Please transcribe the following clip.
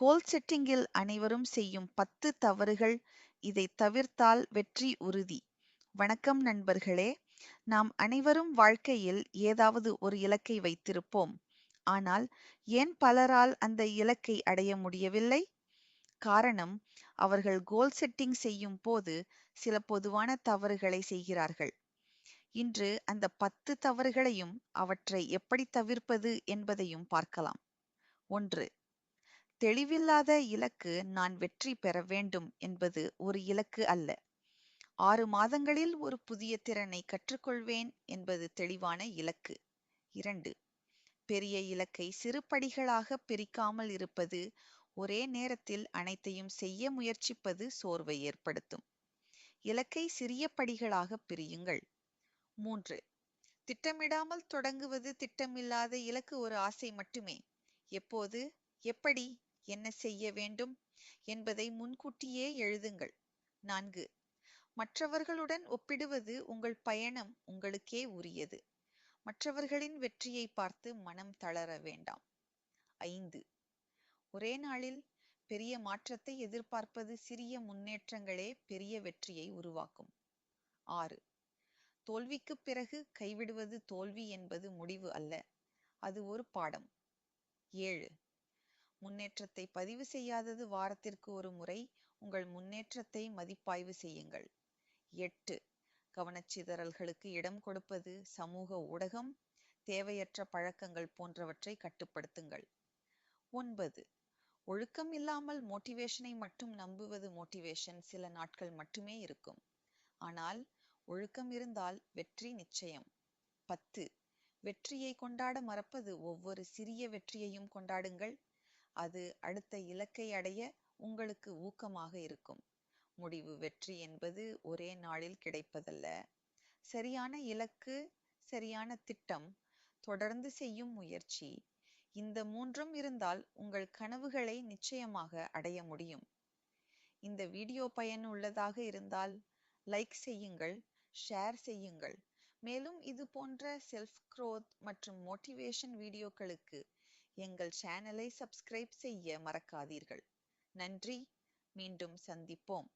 கோல் செட்டிங்கில் அனைவரும் செய்யும் 10 தவறுகள். இதை தவிர்த்தால் வெற்றி உறுதி. வணக்கம் நண்பர்களே. நாம் அனைவரும் வாழ்க்கையில் ஏதாவது ஒரு இலக்கை வைத்திருப்போம். ஆனால் ஏன் பலரால் அந்த இலக்கை அடைய முடியவில்லை? காரணம், அவர்கள் கோல் செட்டிங் செய்யும் போது சில பொதுவான தவறுகளை செய்கிறார்கள். இன்று அந்த 10 தவறுகளையும் அவற்றை எப்படி தவிர்ப்பது என்பதையும் பார்க்கலாம். 1. தெளிவில்லாத இலக்கு. நான் வெற்றி பெற வேண்டும் என்பது ஒரு இலக்கு அல்ல. 6 மாதங்களில் ஒரு புதிய திறனை கற்றுக்கொள்வேன் என்பது தெளிவான இலக்கு. 2. பெரிய இலக்கை சிறு படிகளாக பிரிக்காமல் இருப்பது. ஒரே நேரத்தில் அனைத்தையும் செய்ய முயற்சிப்பது சோர்வை ஏற்படுத்தும். இலக்கை சிறிய படிகளாக பிரியுங்கள். 3. திட்டமிடாமல் தொடங்குவது. திட்டமில்லாத இலக்கு ஒரு ஆசை மட்டுமே. எப்போது, எப்படி, என்ன செய்ய வேண்டும் என்பதை முன்கூட்டியே எழுதுங்கள். 4. மற்றவர்களுடன் ஒப்பிடுவது. உங்கள் பயணம் உங்களுக்கே உரியது. மற்றவர்களின் வெற்றியை பார்த்து மனம் தளர வேண்டாம். 5. ஒரே நாளில் பெரிய மாற்றத்தை எதிர்பார்ப்பது. சிறிய முன்னேற்றங்களே பெரிய வெற்றியை உருவாக்கும். 6. தோல்விக்கு பிறகு கைவிடுவது. தோல்வி என்பது முடிவு அல்ல, அது ஒரு பாடம். 7. முன்னேற்றத்தை பதிவு செய்யாதது. வாரத்திற்கு ஒரு முறை உங்கள் முன்னேற்றத்தை மதிப்பாய்வு செய்யுங்கள். 8. கவனச்சிதறல்களுக்கு இடம் கொடுப்பது. சமூக ஊடகம், தேவையற்ற பழக்கங்கள் போன்றவற்றை கட்டுப்படுத்துங்கள். 9. ஒழுக்கம் இல்லாமல் மோட்டிவேஷனை மட்டும் நம்புவது. மோட்டிவேஷன் சில நாட்கள் மட்டுமே இருக்கும், ஆனால் ஒழுக்கம் இருந்தால் வெற்றி நிச்சயம். 10. வெற்றியை கொண்டாட மறப்பது. ஒவ்வொரு சிறிய வெற்றியையும் கொண்டாடுங்கள். அது அடுத்த இலக்கை அடைய உங்களுக்கு ஊக்கமாக இருக்கும். முடிவு. வெற்றி என்பது ஒரே நாளில் கிடைப்பதல்ல. சரியான இலக்கு, சரியான திட்டம், தொடர்ந்து செய்யும் முயற்சி, இந்த 3ம் இருந்தால் உங்கள் கனவுகளை நிச்சயமாக அடைய முடியும். இந்த வீடியோ பயனுள்ளதாக இருந்தால் லைக் செய்யுங்கள், ஷேர் செய்யுங்கள். மேலும் இது போன்ற செல்ஃப் growth மற்றும் மோட்டிவேஷன் வீடியோக்களுக்கு எங்கள் சேனலை சப்ஸ்கிரைப் செய்ய மறக்காதீர்கள். நன்றி. மீண்டும் சந்திப்போம்.